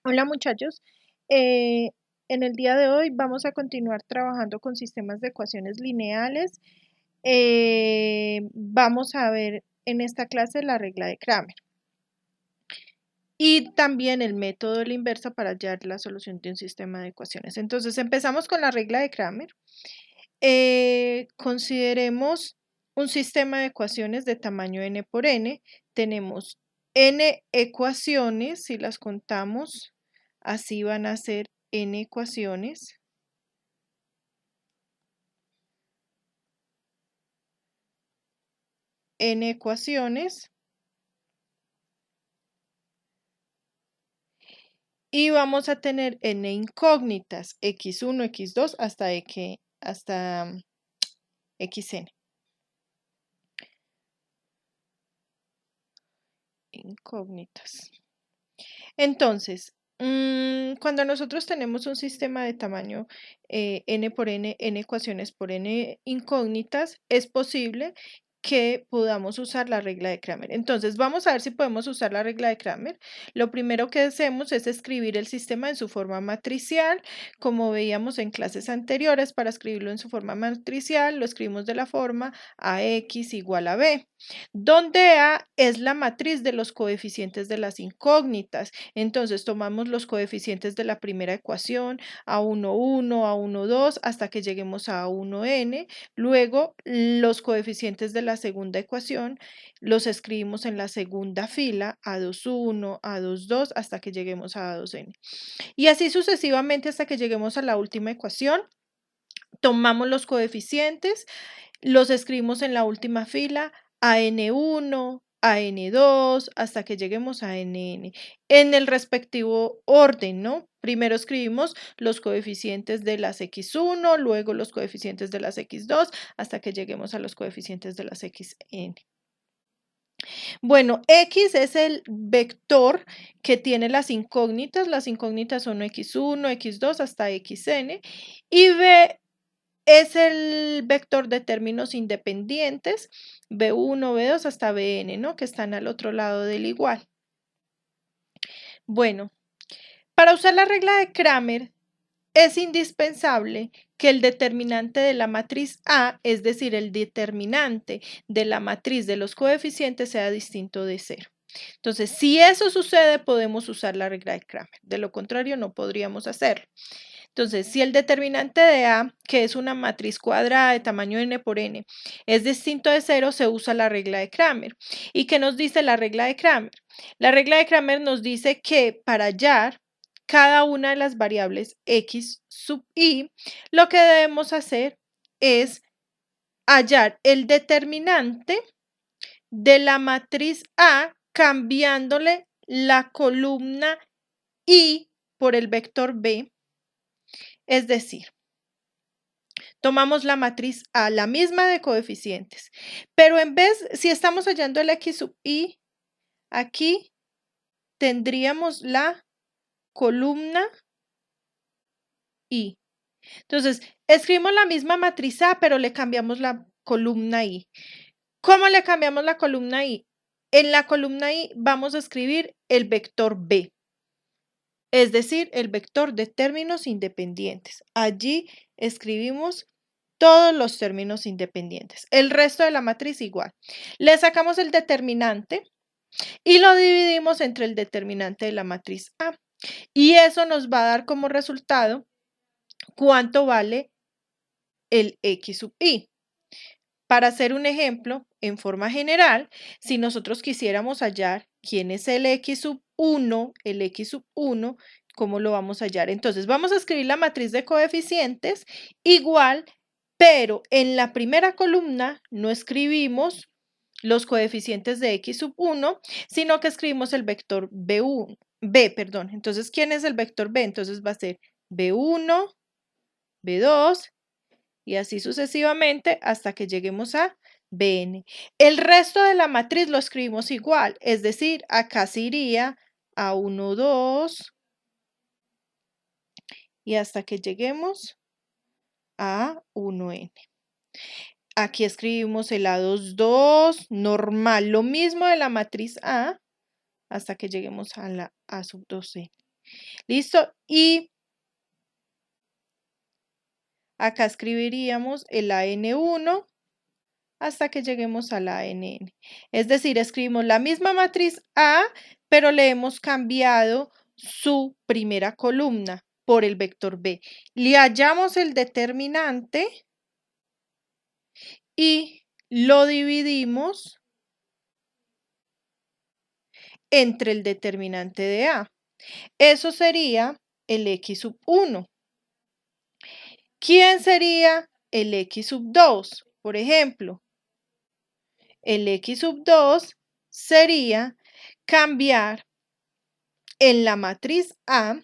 Hola muchachos, Eh, en el día de hoy vamos a continuar trabajando con sistemas de ecuaciones lineales. Vamos a ver en esta clase la regla de Kramer y también el método de la inversa para hallar la solución de un sistema de ecuaciones. Entonces empezamos con la regla de Kramer. Consideremos un sistema de ecuaciones de tamaño n por n. Tenemos n ecuaciones, si las contamos, así van a ser n ecuaciones. N ecuaciones. Y vamos a tener n incógnitas, x1, x2 hasta xn. Incógnitas. Entonces, cuando nosotros tenemos un sistema de tamaño n por n, n ecuaciones por n incógnitas, es posible que podamos usar la regla de Kramer. Entonces, vamos a ver si podemos usar la regla de Kramer. Lo primero que hacemos es escribir el sistema en su forma matricial, como veíamos en clases anteriores. Para escribirlo en su forma matricial, lo escribimos de la forma ax igual a b, donde a es la matriz de los coeficientes de las incógnitas. Entonces tomamos los coeficientes de la primera ecuación, a1, 1, a1, 2, hasta que lleguemos a a1n. Luego los coeficientes de la segunda ecuación los escribimos en la segunda fila, a2, 1, a2, 2, hasta que lleguemos a a2n. Y así sucesivamente hasta que lleguemos a la última ecuación. Tomamos los coeficientes, los escribimos en la última fila, a n1, a n2, hasta que lleguemos a nn, en el respectivo orden, ¿no? Primero escribimos los coeficientes de las x1, luego los coeficientes de las x2, hasta que lleguemos a los coeficientes de las xn. Bueno, x es el vector que tiene las incógnitas son x1, x2 hasta xn, y b es el vector de términos independientes, b1, b2 hasta bn, ¿no? Que están al otro lado del igual. Bueno, para usar la regla de Kramer es indispensable que el determinante de la matriz A, es decir, el determinante de la matriz de los coeficientes, sea distinto de 0. Entonces, si eso sucede, podemos usar la regla de Kramer. De lo contrario, no podríamos hacerlo. Entonces, si el determinante de A, que es una matriz cuadrada de tamaño n por n, es distinto de 0, se usa la regla de Kramer. ¿Y qué nos dice la regla de Kramer? La regla de Kramer nos dice que para hallar cada una de las variables x sub i, lo que debemos hacer es hallar el determinante de la matriz A cambiándole la columna i por el vector b. Es decir, tomamos la matriz A, la misma de coeficientes, pero en vez, si estamos hallando el x sub i, aquí tendríamos la columna i. Entonces, escribimos la misma matriz A, pero le cambiamos la columna i. ¿Cómo le cambiamos la columna i? En la columna i vamos a escribir el vector b, es decir, el vector de términos independientes. Allí escribimos todos los términos independientes. El resto de la matriz igual. Le sacamos el determinante y lo dividimos entre el determinante de la matriz A. Y eso nos va a dar como resultado cuánto vale el x sub i. Para hacer un ejemplo, en forma general, si nosotros quisiéramos hallar quién es el x sub 1, ¿cómo lo vamos a hallar? Entonces, vamos a escribir la matriz de coeficientes igual, pero en la primera columna no escribimos los coeficientes de x sub 1, sino que escribimos el vector b1, b, perdón. Entonces, ¿quién es el vector b? Entonces va a ser b1, b2, y así sucesivamente hasta que lleguemos a bn. El resto de la matriz lo escribimos igual, es decir, acá se iría a 1, 2 y hasta que lleguemos a 1n. Aquí escribimos el A2, 2, normal, lo mismo de la matriz A, hasta que lleguemos a la A sub 2n. ¿Listo? Y acá escribiríamos el AN1 hasta que lleguemos a la ANN. Es decir, escribimos la misma matriz A, pero le hemos cambiado su primera columna por el vector B. Le hallamos el determinante y lo dividimos entre el determinante de A. Eso sería el X sub 1. ¿Quién sería el X sub 2? Por ejemplo, el X sub 2 sería cambiar en la matriz A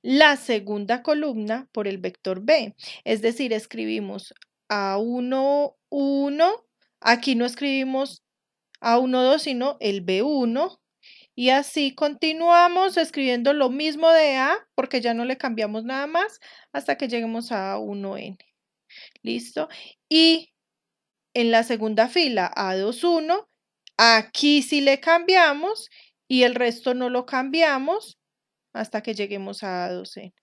la segunda columna por el vector B. Es decir, escribimos A1, 1, aquí no escribimos A1, 2, sino el B1. Y así continuamos escribiendo lo mismo de A, porque ya no le cambiamos nada más, hasta que lleguemos a A1N. ¿Listo? Y en la segunda fila, A2, 1, aquí sí le cambiamos y el resto no lo cambiamos hasta que lleguemos a A2N.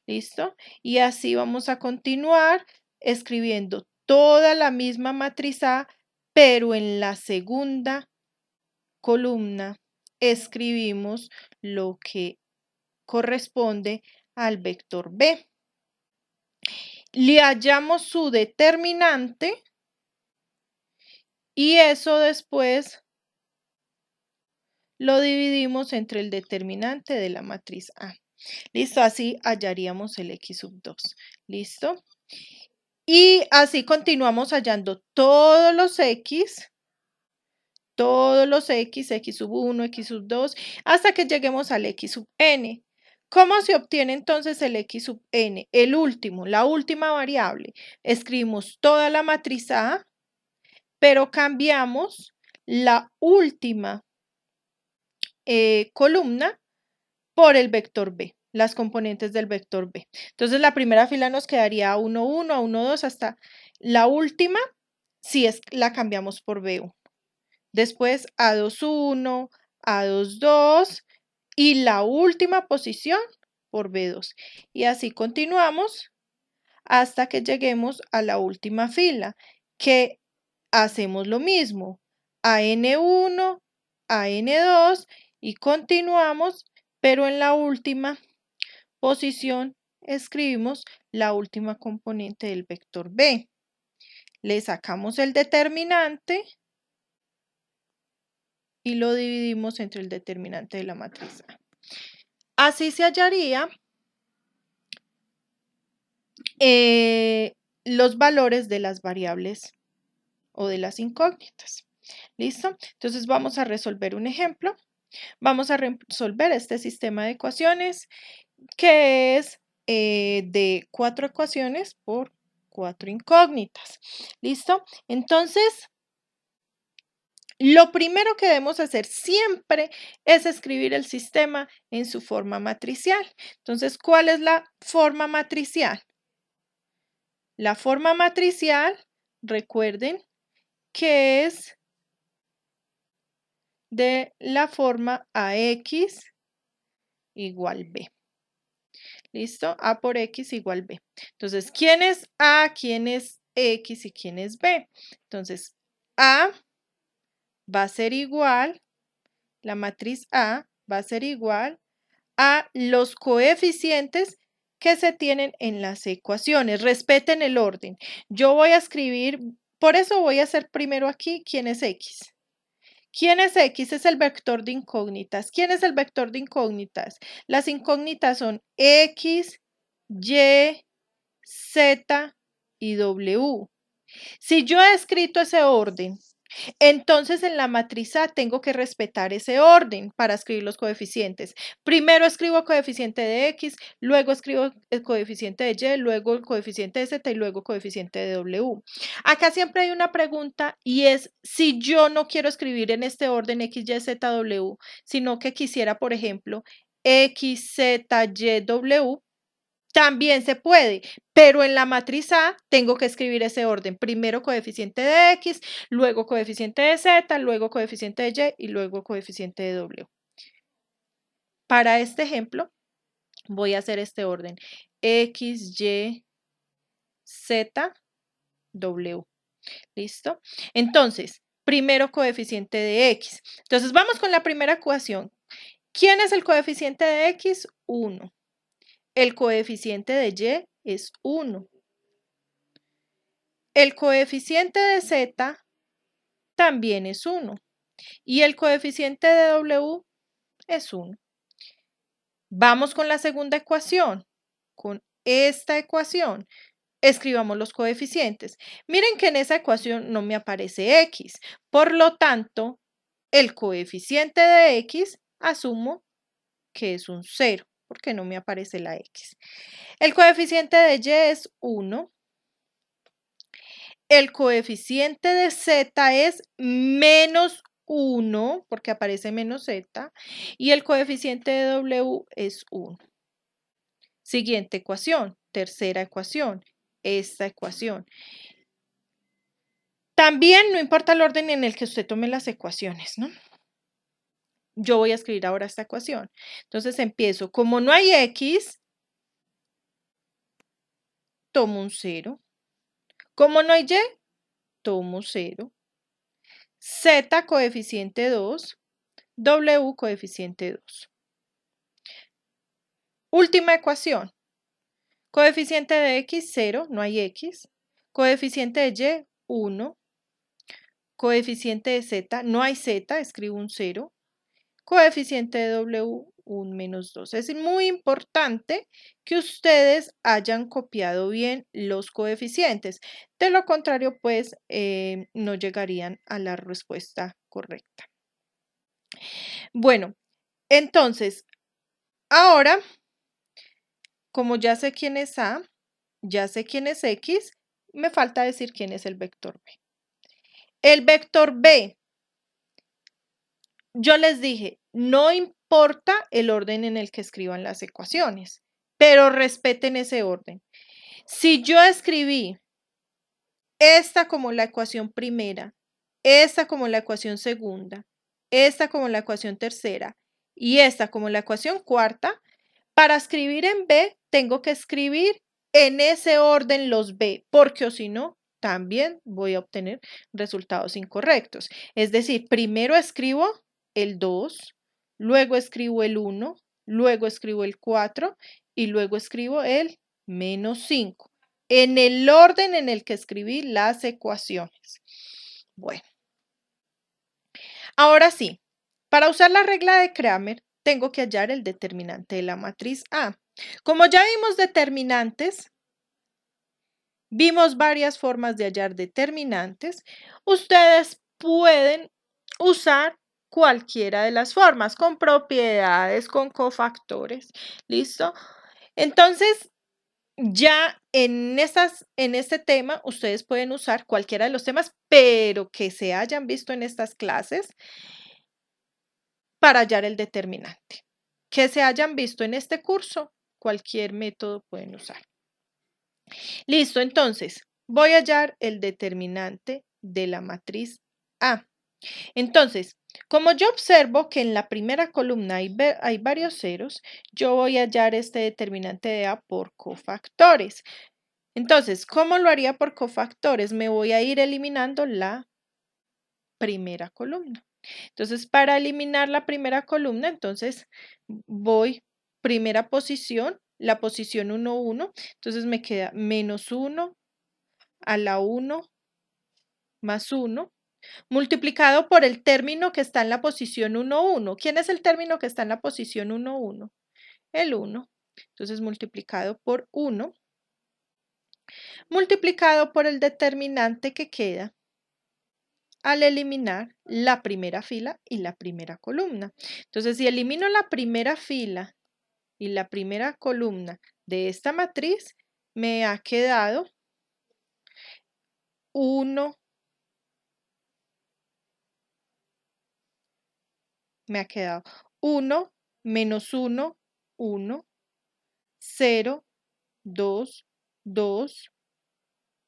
¿Listo? Y así vamos a continuar escribiendo toda la misma matriz A, pero en la segunda columna escribimos lo que corresponde al vector B. Le hallamos su determinante y eso después lo dividimos entre el determinante de la matriz A. ¿Listo? Así hallaríamos el X sub 2. ¿Listo? Y así continuamos hallando todos los X, X sub 1, X sub 2, hasta que lleguemos al X sub n. ¿Cómo se obtiene entonces el X sub n? El último, la última variable. Escribimos toda la matriz A, pero cambiamos la última columna por el vector B, las componentes del vector B. Entonces la primera fila nos quedaría A1, 1, A1, 2, hasta la última, si es la cambiamos por B1. Después A2, 1, A2, 2 y la última posición por B2. Y así continuamos hasta que lleguemos a la última fila, que hacemos lo mismo, AN1, AN2 y continuamos, pero en la última posición escribimos la última componente del vector B. Le sacamos el determinante y lo dividimos entre el determinante de la matriz A. Así se hallaría los valores de las variables o de las incógnitas. ¿Listo? Entonces vamos a resolver un ejemplo. Vamos a resolver este sistema de ecuaciones que es de 4 ecuaciones por 4 incógnitas. ¿Listo? Entonces, lo primero que debemos hacer siempre es escribir el sistema en su forma matricial. Entonces, ¿cuál es la forma matricial? La forma matricial, recuerden que es de la forma AX igual B. ¿Listo? A por X igual B. Entonces, ¿quién es A, quién es X y quién es B? Entonces, A va a ser igual, la matriz A va a ser igual a los coeficientes que se tienen en las ecuaciones. Respeten el orden. Yo voy a escribir, por eso voy a hacer primero aquí quién es X. ¿Quién es X? Es el vector de incógnitas. ¿Quién es el vector de incógnitas? Las incógnitas son X, Y, Z y W. Si yo he escrito ese orden, entonces en la matriz A tengo que respetar ese orden para escribir los coeficientes. Primero escribo el coeficiente de X, luego escribo el coeficiente de Y, luego el coeficiente de Z y luego el coeficiente de W. Acá siempre hay una pregunta y es si yo no quiero escribir en este orden X, Y, Z, W, sino que quisiera, por ejemplo, X, Z, Y, W. También se puede, pero en la matriz A tengo que escribir ese orden. Primero coeficiente de X, luego coeficiente de Z, luego coeficiente de Y y luego coeficiente de W. Para este ejemplo, voy a hacer este orden. X, Y, Z, W. ¿Listo? Entonces, primero coeficiente de X. Entonces, vamos con la primera ecuación. ¿Quién es el coeficiente de X? 1. El coeficiente de Y es 1. El coeficiente de Z también es 1. Y el coeficiente de W es 1. Vamos con la segunda ecuación. Con esta ecuación, escribamos los coeficientes. Miren que en esa ecuación no me aparece X. Por lo tanto, el coeficiente de X asumo que es un 0, porque no me aparece la X. El coeficiente de Y es 1. El coeficiente de Z es menos 1, porque aparece menos Z. Y el coeficiente de W es 1. Siguiente ecuación, tercera ecuación, esta ecuación. También no importa el orden en el que usted tome las ecuaciones, ¿no? Yo voy a escribir ahora esta ecuación. Entonces empiezo, como no hay X, tomo un 0. Como no hay Y, tomo 0. Z coeficiente 2, W coeficiente 2. Última ecuación. Coeficiente de X, 0, no hay X. Coeficiente de Y, 1. Coeficiente de Z, no hay Z, escribo un 0. Coeficiente de W, un menos 2. Es muy importante que ustedes hayan copiado bien los coeficientes. De lo contrario, pues no llegarían a la respuesta correcta. Bueno, entonces, ahora, como ya sé quién es A, ya sé quién es X, me falta decir quién es el vector B. El vector B, yo les dije, no importa el orden en el que escriban las ecuaciones, pero respeten ese orden. Si yo escribí esta como la ecuación primera, esta como la ecuación segunda, esta como la ecuación tercera y esta como la ecuación cuarta, para escribir en B tengo que escribir en ese orden los B, porque o si no, también voy a obtener resultados incorrectos. Es decir, primero escribo el 2, luego escribo el 1, luego escribo el 4 y luego escribo el menos 5, en el orden en el que escribí las ecuaciones. Bueno, ahora sí, para usar la regla de Kramer, tengo que hallar el determinante de la matriz A. Como ya vimos determinantes, vimos varias formas de hallar determinantes, ustedes pueden usar cualquiera de las formas, con propiedades, con cofactores, ¿listo? Entonces, ya en este tema, ustedes pueden usar cualquiera de los temas, pero que se hayan visto en estas clases para hallar el determinante. Que se hayan visto en este curso, cualquier método pueden usar. Listo, entonces, voy a hallar el determinante de la matriz A. Entonces, como yo observo que en la primera columna hay varios ceros, yo voy a hallar este determinante de A por cofactores. Entonces, ¿cómo lo haría por cofactores? Me voy a ir eliminando la primera columna. Entonces, para eliminar la primera columna, entonces voy primera posición, la posición 1, 1. Entonces me queda menos 1 a la 1 más 1, multiplicado por el término que está en la posición 1, 1. ¿Quién es el término que está en la posición 1, 1? El 1. Entonces, multiplicado por 1, multiplicado por el determinante que queda al eliminar la primera fila y la primera columna. Entonces, si elimino la primera fila y la primera columna de esta matriz, me ha quedado 1, me ha quedado 1, menos 1, 1, 0, 2, 2,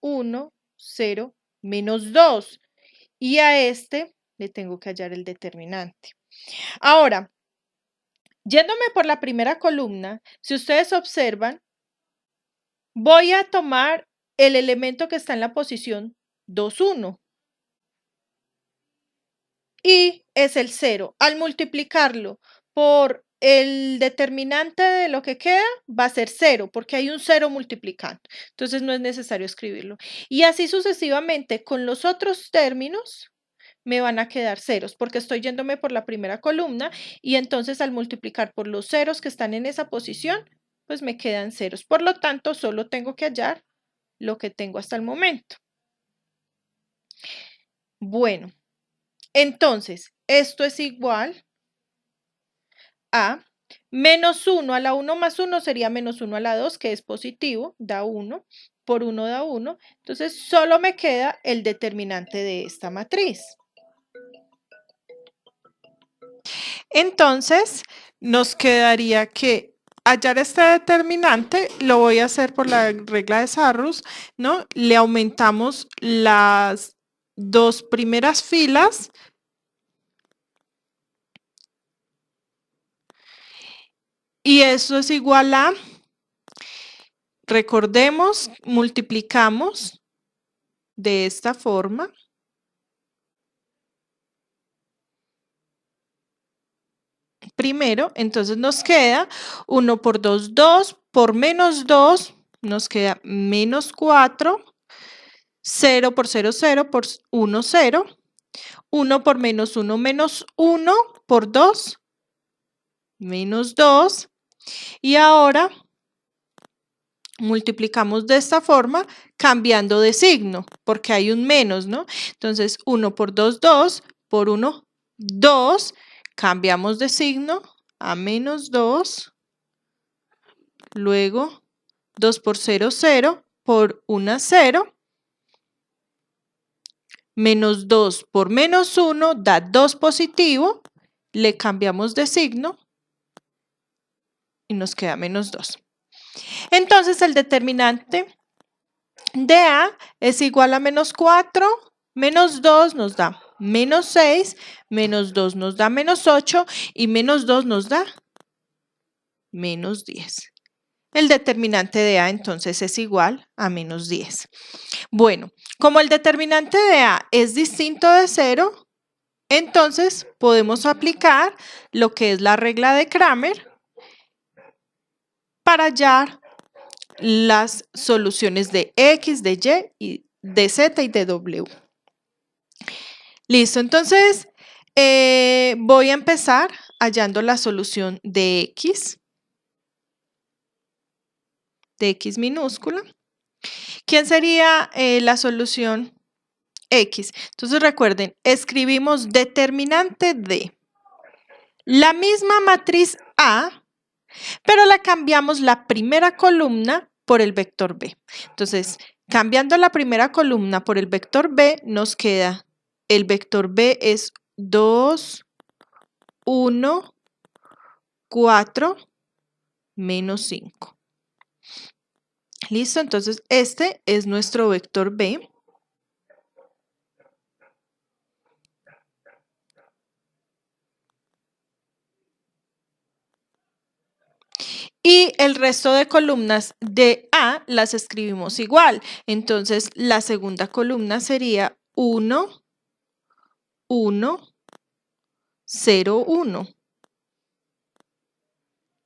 1, 0, menos 2. Y a este le tengo que hallar el determinante. Ahora, Yéndome por la primera columna, si ustedes observan, voy a tomar el elemento que está en la posición 2, 1 y es el 0. Al multiplicarlo por el determinante de lo que queda, va a ser 0, porque hay un 0 multiplicando. Entonces no es necesario escribirlo. Y así sucesivamente con los otros términos me van a quedar ceros, porque estoy yéndome por la primera columna y entonces al multiplicar por los ceros que están en esa posición, pues me quedan ceros. Por lo tanto, solo tengo que hallar lo que tengo hasta el momento. Bueno, entonces, esto es igual a menos 1 a la 1 más 1 sería menos 1 a la 2, que es positivo, da 1, por 1 da 1. Entonces, solo me queda el determinante de esta matriz. Entonces, nos quedaría que hallar este determinante, lo voy a hacer por la regla de Sarrus, ¿no? Le aumentamos las dos primeras filas y eso es igual a, recordemos, multiplicamos de esta forma. Primero, entonces nos queda 1 por 2, 2, por menos 2 nos queda menos 4, 0 por 0, 0, por 1, 0, 1 por menos 1, menos 1, por 2, menos 2, y ahora multiplicamos de esta forma cambiando de signo, porque hay un menos, ¿no? Entonces 1 por 2, 2, por 1, 2, cambiamos de signo a menos 2, luego 2 por 0, 0, por 1, 0, menos 2 por menos 1 da 2 positivo, le cambiamos de signo y nos queda menos 2. Entonces el determinante de A es igual a menos 4, menos 2 nos da menos 6, menos 2 nos da menos 8 y menos 2 nos da menos 10. El determinante de A entonces es igual a menos 10. Bueno, como el determinante de A es distinto de 0, entonces podemos aplicar lo que es la regla de Cramer para hallar las soluciones de X, de Y, de Z y de W. Listo, entonces voy a empezar hallando la solución de X minúscula. ¿Quién sería la solución X? Entonces recuerden, escribimos determinante de la misma matriz A, pero la cambiamos la primera columna por el vector B. Entonces, cambiando la primera columna por el vector B, nos queda el vector B es 2, 1, 4, menos 5. Listo, entonces este es nuestro vector B. Y el resto de columnas de A las escribimos igual. Entonces, la segunda columna sería 1, 1, 0, 1.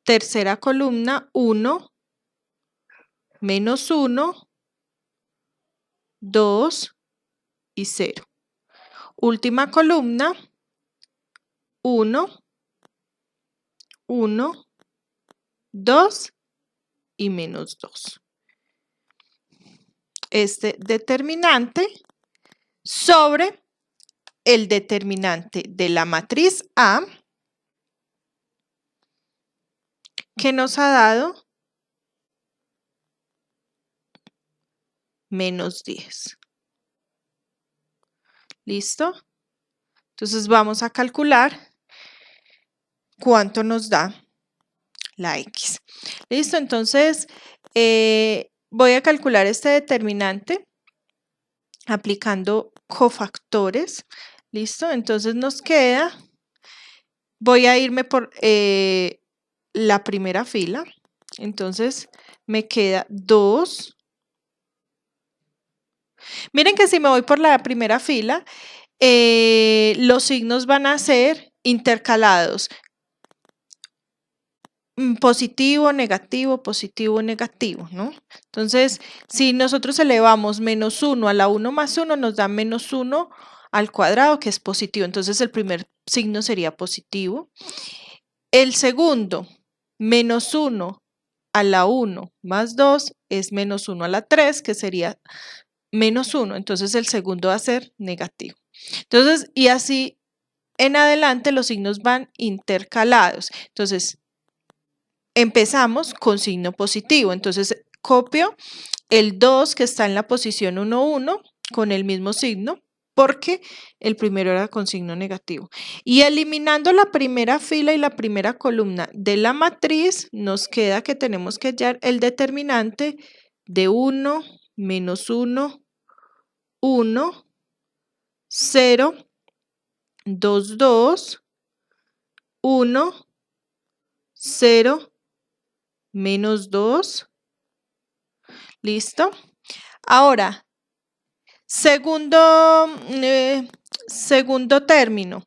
Tercera columna, 1, menos 1, 2 y 0. Última columna, 1, 1, 2 y menos 2. Este determinante sobre el determinante de la matriz A que nos ha dado menos 10. ¿Listo? Entonces vamos a calcular cuánto nos da la X. ¿Listo? Entonces voy a calcular este determinante aplicando cofactores. ¿Listo? Entonces nos queda, voy a irme por la primera fila. Entonces me queda 2. Miren que si me voy por la primera fila, los signos van a ser intercalados. Positivo, negativo, negativo, ¿no? Entonces, si nosotros elevamos -1 a la 1 más 1, nos da -1 al cuadrado, que es positivo. Entonces, el primer signo sería positivo. El segundo, -1 a la 1 más 2 es -1 a la 3, que sería -1. Entonces, el segundo va a ser negativo. Entonces, y así en adelante los signos van intercalados. Entonces, empezamos con signo positivo. Entonces, copio el 2 que está en la posición 1, 1 con el mismo signo, porque el primero era con signo negativo. Y eliminando la primera fila y la primera columna de la matriz, nos queda que tenemos que hallar el determinante de 1, -1, 1, 0, 2, 2, 1, 0, -2. ¿Listo? Ahora, segundo término,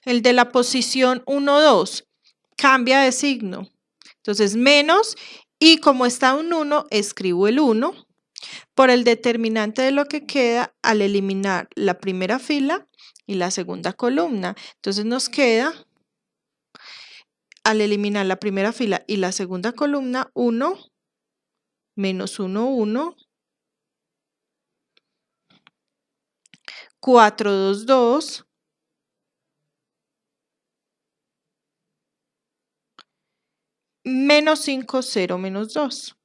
el de la posición 1, 2, cambia de signo. Entonces, menos, y como está un 1, escribo el 1 por el determinante de lo que queda al eliminar la primera fila y la segunda columna. Entonces, nos queda, al eliminar la primera fila y la segunda columna, 1, -1, 1, 4, 2, 2, -5, 0, -2.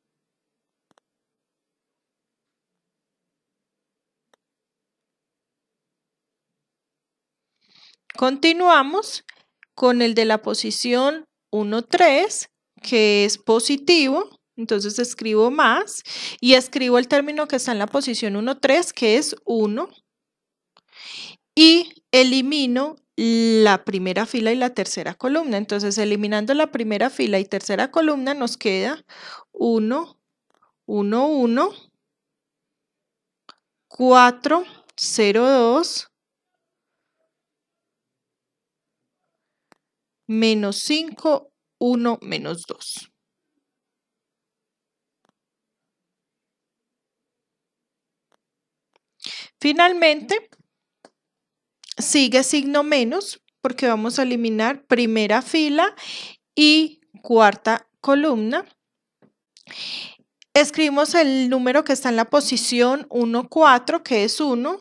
Continuamos con el de la posición 1, 3, que es positivo. Entonces escribo más y escribo el término que está en la posición 1, 3, que es 1. Y elimino la primera fila y la tercera columna. Entonces, eliminando la primera fila y tercera columna, nos queda 1, 1, 1, 4, 0, 2, -5, 1, -2. Finalmente, sigue signo menos porque vamos a eliminar primera fila y cuarta columna. Escribimos el número que está en la posición 1, 4, que es 1,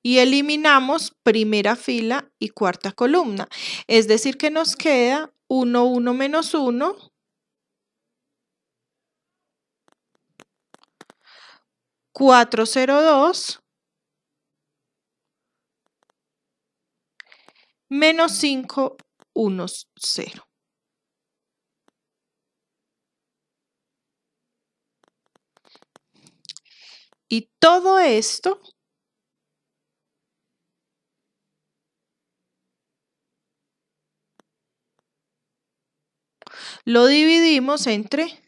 y eliminamos primera fila y cuarta columna. Es decir, que nos queda 1, 1 menos 1, 4, 0, 2, -5, 1, 0. Y todo esto lo dividimos entre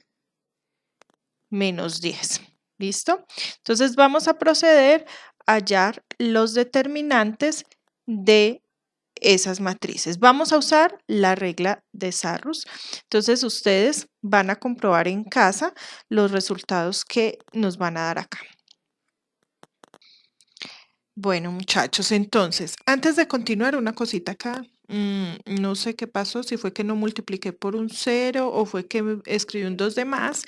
-10. ¿Listo? Entonces vamos a proceder a hallar los determinantes de esas matrices. Vamos a usar la regla de Sarrus. Entonces ustedes van a comprobar en casa los resultados que nos van a dar acá. Bueno, muchachos, entonces, antes de continuar, una cosita acá. No sé qué pasó, si fue que no multipliqué por un 0 o fue que escribí un 2 de más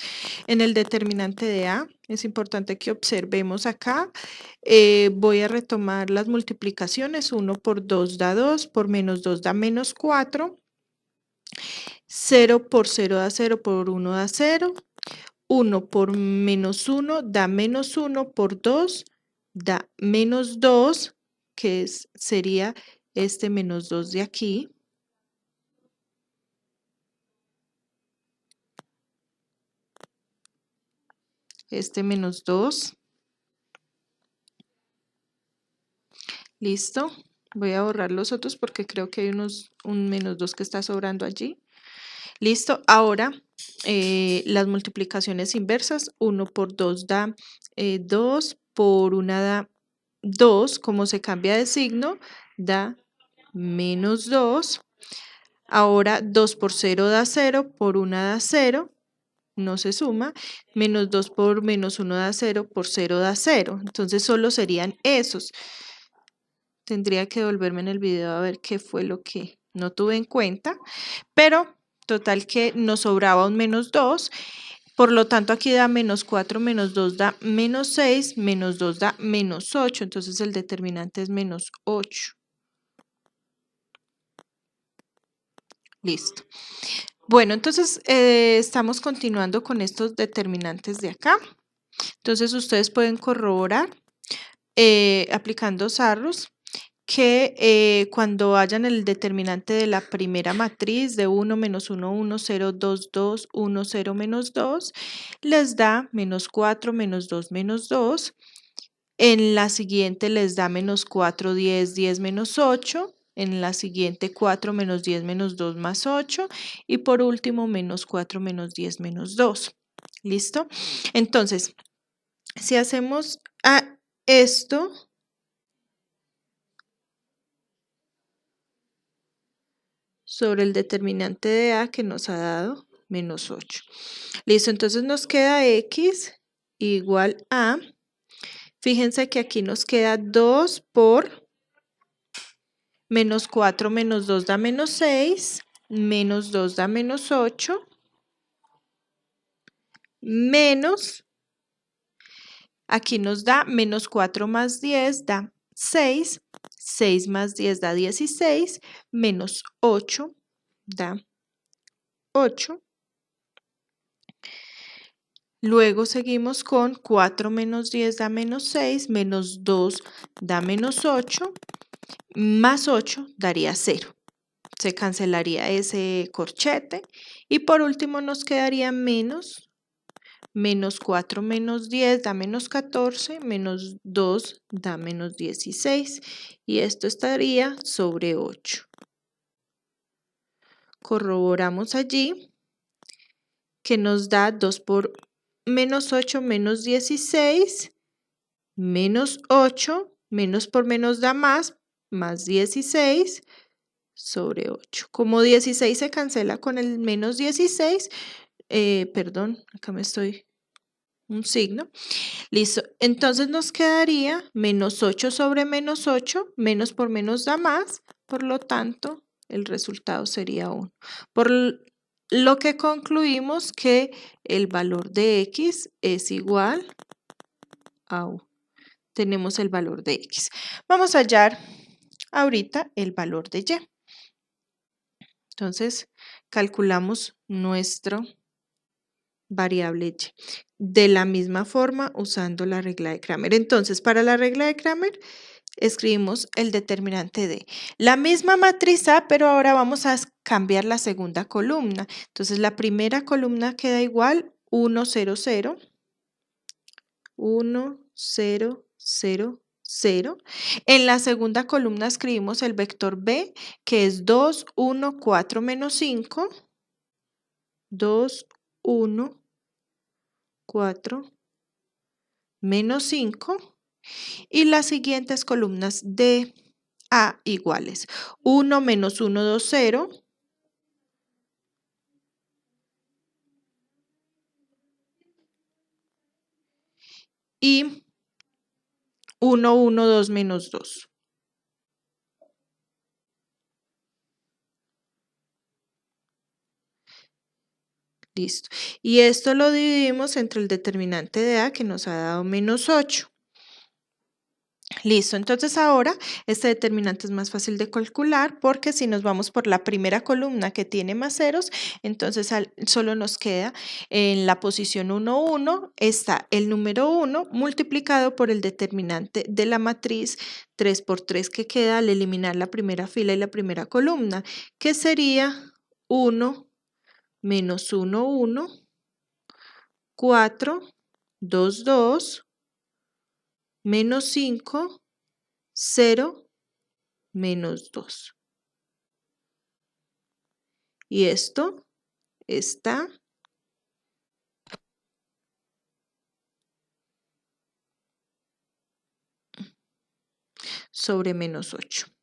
en el determinante de A. Es importante que observemos acá. Voy a retomar las multiplicaciones. 1 por 2 da 2, por -2 da -4. 0 por 0 da 0, por 1 da 0. 1 por -1 da -1, por 2 da -2, que sería este -2 de aquí. Este -2. Listo. Voy a borrar los otros porque creo que hay un -2 que está sobrando allí. Listo, ahora las multiplicaciones inversas, 1 por 2 da 2, por 1 da 2, como se cambia de signo, da menos 2. Ahora 2 por 0 da 0, por 1 da 0, no se suma, menos 2 por menos 1 da 0, por 0 da 0. Entonces solo serían esos. Tendría que volverme en el video a ver qué fue lo que no tuve en cuenta, pero total que nos sobraba un menos 2, por lo tanto aquí da menos 4, menos 2 da menos 6, menos 2 da menos 8, entonces el determinante es menos 8. Listo. Bueno, entonces estamos continuando con estos determinantes de acá. Entonces ustedes pueden corroborar aplicando Sarrus que cuando hayan el determinante de la primera matriz de 1, menos 1, 1, 0, 2, 2, 1, 0, menos 2, les da menos 4, menos 2, menos 2. En la siguiente les da menos 4, 10, 10, menos 8. En la siguiente 4 menos 10 menos 2 más 8. Y por último menos 4 menos 10 menos 2. ¿Listo? Entonces, si hacemos a esto sobre el determinante de A que nos ha dado menos 8. Listo, entonces nos queda X igual a, fíjense que aquí nos queda 2 por menos 4 menos 2 da menos 6, menos 2 da menos 8, menos, aquí nos da menos 4 más 10 da 6, 6 más 10 da 16, menos 8 da 8. Luego seguimos con 4 menos 10 da menos 6, menos 2 da menos 8, más 8 daría 0. Se cancelaría ese corchete. Y por último nos quedaría menos 4 menos 10 da menos 14, menos 2 da menos 16. Y esto estaría sobre 8. Corroboramos allí que nos da 2 por menos 8 menos 16, menos 8, menos por menos da más 16 sobre 8. Como 16 se cancela con el menos 16, perdón, acá me estoy un signo. Listo, entonces nos quedaría menos 8 sobre menos 8, menos por menos da más, por lo tanto el resultado sería 1. Por lo que concluimos que el valor de X es igual a 1. Tenemos el valor de X. Vamos a hallar ahorita el valor de Y. Entonces, calculamos nuestro variable Y. De la misma forma, usando la regla de Cramer. Entonces, para la regla de Cramer, escribimos el determinante de la misma matriz A, pero ahora vamos a cambiar la segunda columna. Entonces, la primera columna queda igual 1, 0, 0, 1, 0, 0, 0. En la segunda columna escribimos el vector B, que es 2, 1, 4, menos 5, 2, 1, 4, menos 5. Y las siguientes columnas de A iguales 1, menos 1, 2, 0. Y 1, 1, 2, menos 2. Listo. Y esto lo dividimos entre el determinante de A que nos ha dado menos 8. Listo, entonces ahora este determinante es más fácil de calcular porque si nos vamos por la primera columna que tiene más ceros, entonces solo nos queda en la posición 1, 1, está el número 1 multiplicado por el determinante de la matriz 3 por 3 que queda al eliminar la primera fila y la primera columna, que sería 1 menos 1, 1, 4, 2, 2, menos 5, 0, menos 2. Y esto está sobre -8.